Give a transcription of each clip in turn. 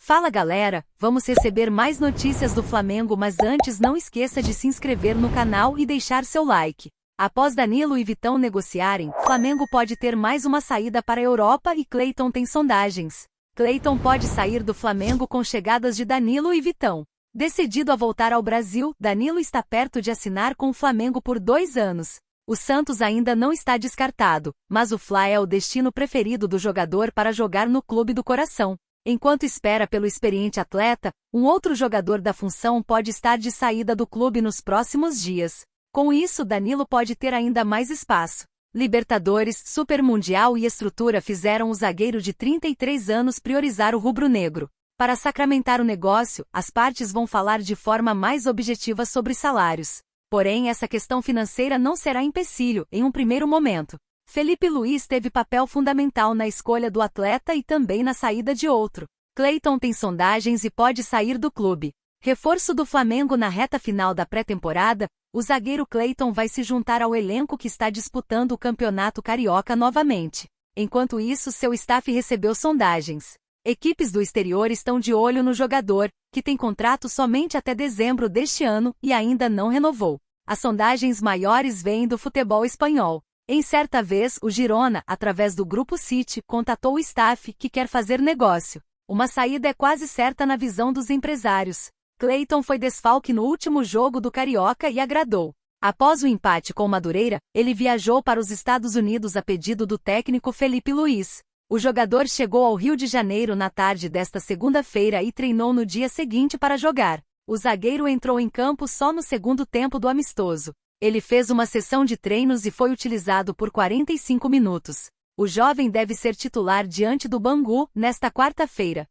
Fala galera, vamos receber mais notícias do Flamengo, mas antes não esqueça de se inscrever no canal e deixar seu like. Após Danilo e Vitão negociarem, Flamengo pode ter mais uma saída para a Europa e Cleiton tem sondagens. Cleiton pode sair do Flamengo com chegadas de Danilo e Vitão. Decidido a voltar ao Brasil, Danilo está perto de assinar com o Flamengo por 2 anos. O Santos ainda não está descartado, mas o Fla é o destino preferido do jogador para jogar no clube do coração. Enquanto espera pelo experiente atleta, um outro jogador da função pode estar de saída do clube nos próximos dias. Com isso, Danilo pode ter ainda mais espaço. Libertadores, Super Mundial e estrutura fizeram o zagueiro de 33 anos priorizar o rubro-negro. Para sacramentar o negócio, as partes vão falar de forma mais objetiva sobre salários. Porém, essa questão financeira não será empecilho, em um primeiro momento. Felipe Luiz teve papel fundamental na escolha do atleta e também na saída de outro. Cleiton tem sondagens e pode sair do clube. Reforço do Flamengo na reta final da pré-temporada, o zagueiro Cleiton vai se juntar ao elenco que está disputando o Campeonato Carioca novamente. Enquanto isso, seu staff recebeu sondagens. Equipes do exterior estão de olho no jogador, que tem contrato somente até dezembro deste ano e ainda não renovou. As sondagens maiores vêm do futebol espanhol. Em certa vez, o Girona, através do Grupo City, contatou o staff que quer fazer negócio. Uma saída é quase certa na visão dos empresários. Cleiton foi desfalque no último jogo do Carioca e agradou. Após o empate com o Madureira, ele viajou para os Estados Unidos a pedido do técnico Felipe Luiz. O jogador chegou ao Rio de Janeiro na tarde desta segunda-feira e treinou no dia seguinte para jogar. O zagueiro entrou em campo só no segundo tempo do amistoso. Ele fez uma sessão de treinos e foi utilizado por 45 minutos. O jovem deve ser titular diante do Bangu, nesta quarta-feira.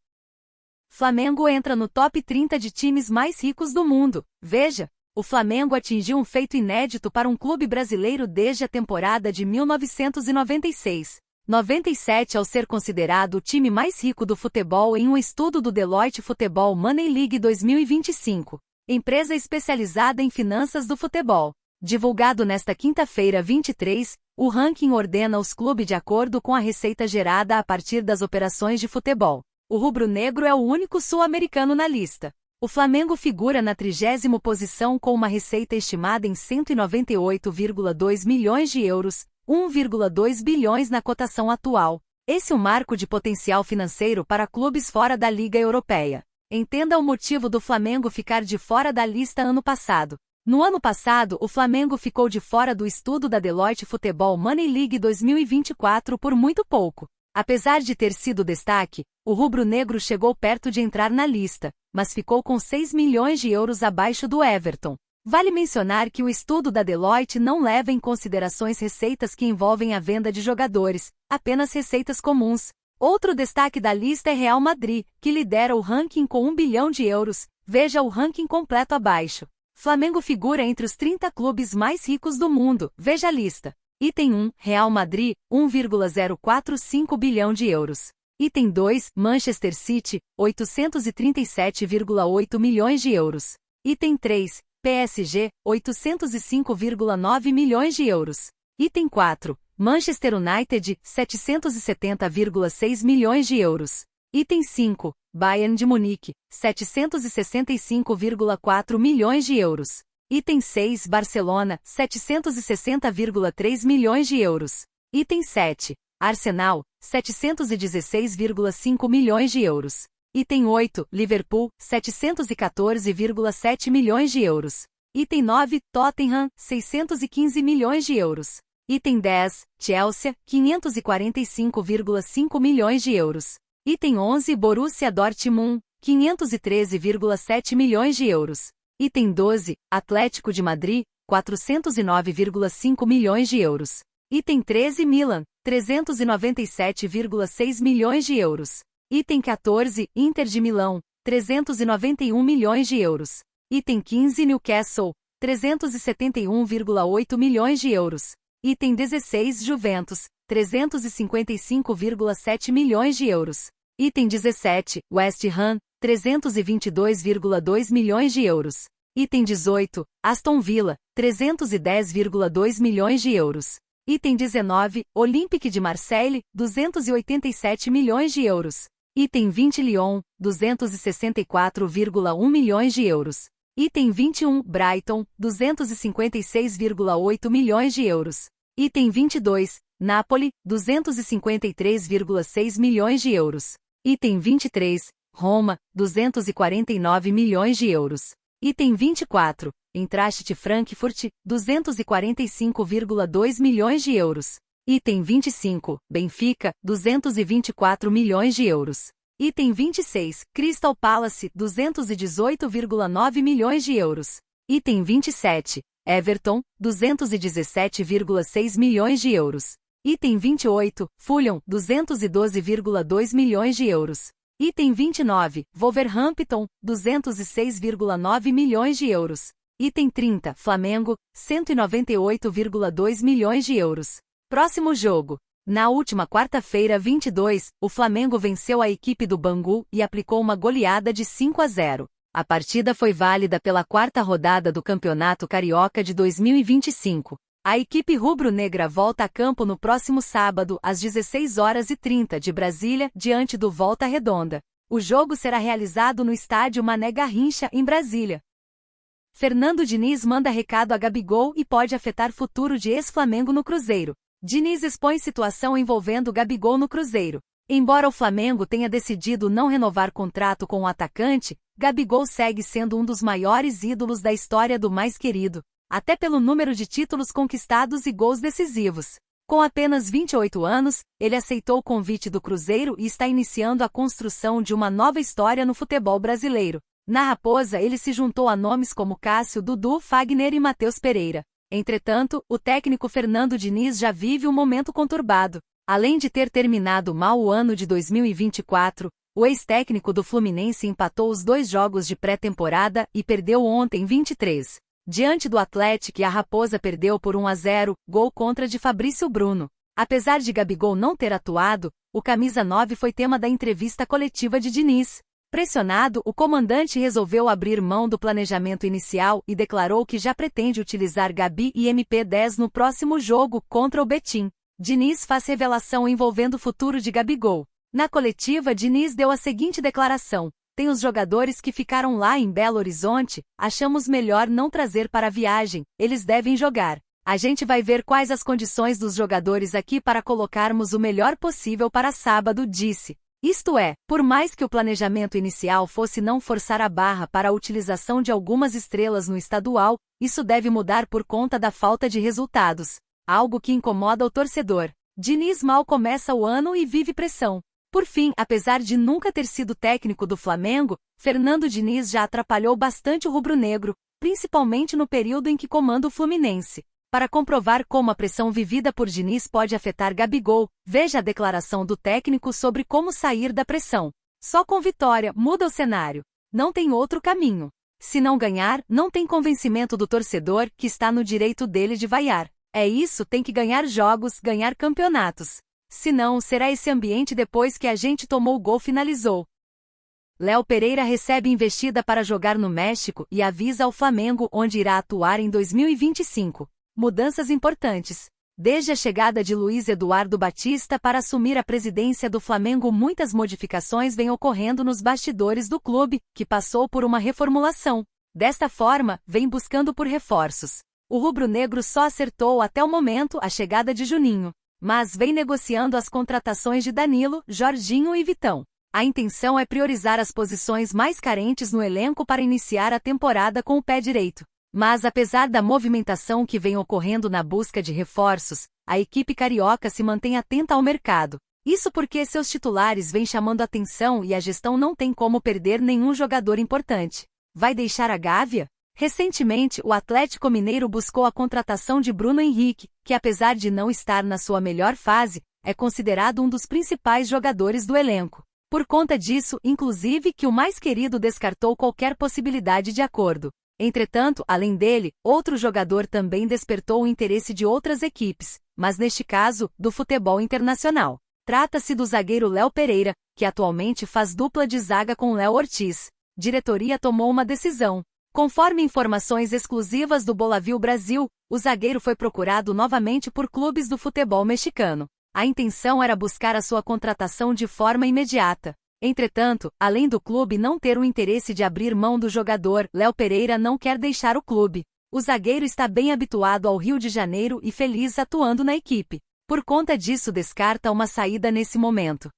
Flamengo entra no top 30 de times mais ricos do mundo. Veja, o Flamengo atingiu um feito inédito para um clube brasileiro desde a temporada de 1996-97 ao ser considerado o time mais rico do futebol em um estudo do Deloitte Football Money League 2025, empresa especializada em finanças do futebol. Divulgado nesta quinta-feira 23, o ranking ordena os clubes de acordo com a receita gerada a partir das operações de futebol. O rubro-negro é o único sul-americano na lista. O Flamengo figura na 30ª posição com uma receita estimada em 198,2 milhões de euros, 1,2 bilhões na cotação atual. Esse é um marco de potencial financeiro para clubes fora da Liga Europeia. Entenda o motivo do Flamengo ficar de fora da lista ano passado. No ano passado, o Flamengo ficou de fora do estudo da Deloitte Football Money League 2024 por muito pouco. Apesar de ter sido destaque, o rubro-negro chegou perto de entrar na lista, mas ficou com 6 milhões de euros abaixo do Everton. Vale mencionar que o estudo da Deloitte não leva em considerações receitas que envolvem a venda de jogadores, apenas receitas comuns. Outro destaque da lista é Real Madrid, que lidera o ranking com 1 bilhão de euros. Veja o ranking completo abaixo. Flamengo figura entre os 30 clubes mais ricos do mundo. Veja a lista. Item 1, Real Madrid, 1,045 bilhão de euros. Item 2, Manchester City, 837,8 milhões de euros. Item 3, PSG, 805,9 milhões de euros. Item 4, Manchester United, 770,6 milhões de euros. Item 5, Bayern de Munique, 765,4 milhões de euros. Item 6, Barcelona, 760,3 milhões de euros. Item 7, Arsenal, 716,5 milhões de euros. Item 8, Liverpool, 714,7 milhões de euros. Item 9, Tottenham, 615 milhões de euros. Item 10, Chelsea, 545,5 milhões de euros. Item 11, Borussia Dortmund, 513,7 milhões de euros. Item 12, Atlético de Madrid, 409,5 milhões de euros. Item 13, Milan, 397,6 milhões de euros. Item 14, Inter de Milão, 391 milhões de euros. Item 15, Newcastle, 371,8 milhões de euros. Item 16, Juventus, 355,7 milhões de euros. Item 17, West Ham, 322,2 milhões de euros. Item 18, Aston Villa, 310,2 milhões de euros. Item 19, Olympique de Marseille, 287 milhões de euros. Item 20 Lyon, 264,1 milhões de euros. Item 21 Brighton, 256,8 milhões de euros. Item 22 Napoli, 253,6 milhões de euros. Item 23 Roma, 249 milhões de euros. Item 24 Eintracht Frankfurt, 245,2 milhões de euros. Item 25 Benfica, 224 milhões de euros. Item 26 Crystal Palace, 218,9 milhões de euros. Item 27 Everton, 217,6 milhões de euros. Item 28 Fulham, 212,2 milhões de euros. Item 29 Wolverhampton, 206,9 milhões de euros. Item 30 Flamengo, 198,2 milhões de euros. Próximo jogo. Na última quarta-feira 22, o Flamengo venceu a equipe do Bangu e aplicou uma goleada de 5-0. A partida foi válida pela quarta rodada do Campeonato Carioca de 2025. A equipe rubro-negra volta a campo no próximo sábado, às 16h30 de Brasília, diante do Volta Redonda. O jogo será realizado no estádio Mané Garrincha, em Brasília. Fernando Diniz manda recado a Gabigol e pode afetar futuro de ex-Flamengo no Cruzeiro. Diniz expõe situação envolvendo Gabigol no Cruzeiro. Embora o Flamengo tenha decidido não renovar contrato com o atacante, Gabigol segue sendo um dos maiores ídolos da história do mais querido, até pelo número de títulos conquistados e gols decisivos. Com apenas 28 anos, ele aceitou o convite do Cruzeiro e está iniciando a construção de uma nova história no futebol brasileiro. Na Raposa, ele se juntou a nomes como Cássio, Dudu, Fagner e Matheus Pereira. Entretanto, o técnico Fernando Diniz já vive um momento conturbado. Além de ter terminado mal o ano de 2024, o ex-técnico do Fluminense empatou os 2 jogos de pré-temporada e perdeu ontem 23. Diante do Atlético, a Raposa perdeu por 1-0, gol contra de Fabrício Bruno. Apesar de Gabigol não ter atuado, o camisa 9 foi tema da entrevista coletiva de Diniz. Pressionado, o comandante resolveu abrir mão do planejamento inicial e declarou que já pretende utilizar Gabi e MP10 no próximo jogo contra o Betim. Diniz faz revelação envolvendo o futuro de Gabigol. Na coletiva, Diniz deu a seguinte declaração: "Tem os jogadores que ficaram lá em Belo Horizonte, achamos melhor não trazer para a viagem, eles devem jogar. A gente vai ver quais as condições dos jogadores aqui para colocarmos o melhor possível para sábado", disse. Isto é, por mais que o planejamento inicial fosse não forçar a barra para a utilização de algumas estrelas no estadual, isso deve mudar por conta da falta de resultados. Algo que incomoda o torcedor. Diniz mal começa o ano e vive pressão. Por fim, apesar de nunca ter sido técnico do Flamengo, Fernando Diniz já atrapalhou bastante o rubro-negro, principalmente no período em que comanda o Fluminense. Para comprovar como a pressão vivida por Diniz pode afetar Gabigol, veja a declaração do técnico sobre como sair da pressão. Só com vitória muda o cenário. Não tem outro caminho. Se não ganhar, não tem convencimento do torcedor, que está no direito dele de vaiar. É isso, tem que ganhar jogos, ganhar campeonatos. Senão, será esse ambiente depois que a gente tomou o gol, finalizou. Léo Pereira recebe investida para jogar no México e avisa ao Flamengo onde irá atuar em 2025. Mudanças importantes. Desde a chegada de Luiz Eduardo Batista para assumir a presidência do Flamengo, muitas modificações vêm ocorrendo nos bastidores do clube, que passou por uma reformulação. Desta forma, vem buscando por reforços. O rubro-negro só acertou até o momento a chegada de Juninho, mas vem negociando as contratações de Danilo, Jorginho e Vitão. A intenção é priorizar as posições mais carentes no elenco para iniciar a temporada com o pé direito. Mas apesar da movimentação que vem ocorrendo na busca de reforços, a equipe carioca se mantém atenta ao mercado. Isso porque seus titulares vêm chamando atenção e a gestão não tem como perder nenhum jogador importante. Vai deixar a Gávea? Recentemente, o Atlético Mineiro buscou a contratação de Bruno Henrique, que apesar de não estar na sua melhor fase, é considerado um dos principais jogadores do elenco. Por conta disso, inclusive, que o mais querido descartou qualquer possibilidade de acordo. Entretanto, além dele, outro jogador também despertou o interesse de outras equipes, mas neste caso, do futebol internacional. Trata-se do zagueiro Léo Pereira, que atualmente faz dupla de zaga com Léo Ortiz. Diretoria tomou uma decisão. Conforme informações exclusivas do Bolavio Brasil, o zagueiro foi procurado novamente por clubes do futebol mexicano. A intenção era buscar a sua contratação de forma imediata. Entretanto, além do clube não ter o interesse de abrir mão do jogador, Léo Pereira não quer deixar o clube. O zagueiro está bem habituado ao Rio de Janeiro e feliz atuando na equipe. Por conta disso, descarta uma saída nesse momento.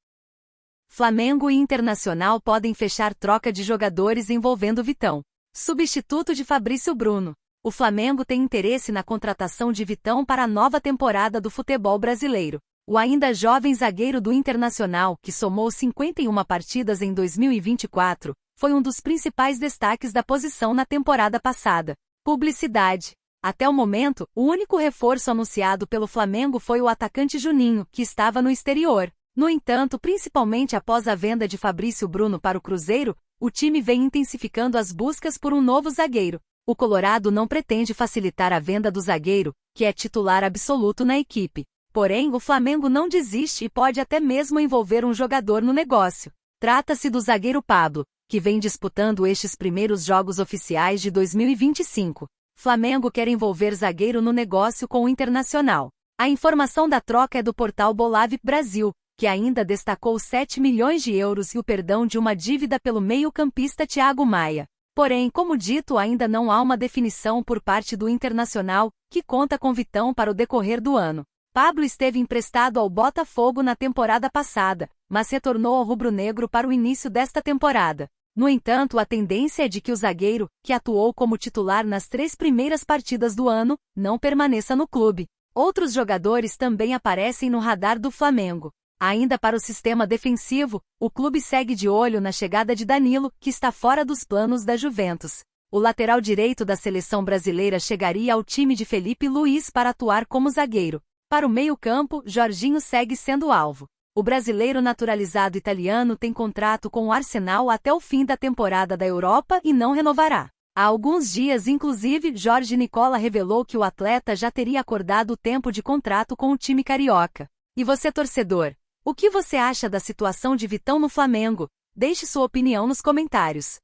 Flamengo e Internacional podem fechar troca de jogadores envolvendo Vitão, substituto de Fabrício Bruno. O Flamengo tem interesse na contratação de Vitão para a nova temporada do futebol brasileiro. O ainda jovem zagueiro do Internacional, que somou 51 partidas em 2024, foi um dos principais destaques da posição na temporada passada. Publicidade. Até o momento, o único reforço anunciado pelo Flamengo foi o atacante Juninho, que estava no exterior. No entanto, principalmente após a venda de Fabrício Bruno para o Cruzeiro, o time vem intensificando as buscas por um novo zagueiro. O Colorado não pretende facilitar a venda do zagueiro, que é titular absoluto na equipe. Porém, o Flamengo não desiste e pode até mesmo envolver um jogador no negócio. Trata-se do zagueiro Pablo, que vem disputando estes primeiros jogos oficiais de 2025. Flamengo quer envolver zagueiro no negócio com o Internacional. A informação da troca é do portal Bolave Brasil, que ainda destacou 7 milhões de euros e o perdão de uma dívida pelo meio-campista Thiago Maia. Porém, como dito, ainda não há uma definição por parte do Internacional, que conta com Vitão para o decorrer do ano. Pablo esteve emprestado ao Botafogo na temporada passada, mas retornou ao rubro-negro para o início desta temporada. No entanto, a tendência é de que o zagueiro, que atuou como titular nas 3 primeiras partidas do ano, não permaneça no clube. Outros jogadores também aparecem no radar do Flamengo. Ainda para o sistema defensivo, o clube segue de olho na chegada de Danilo, que está fora dos planos da Juventus. O lateral direito da seleção brasileira chegaria ao time de Felipe Luiz para atuar como zagueiro. Para o meio-campo, Jorginho segue sendo alvo. O brasileiro naturalizado italiano tem contrato com o Arsenal até o fim da temporada da Europa e não renovará. Há alguns dias, inclusive, Jorge Nicola revelou que o atleta já teria acordado o tempo de contrato com o time carioca. E você, torcedor? O que você acha da situação de Vitão no Flamengo? Deixe sua opinião nos comentários.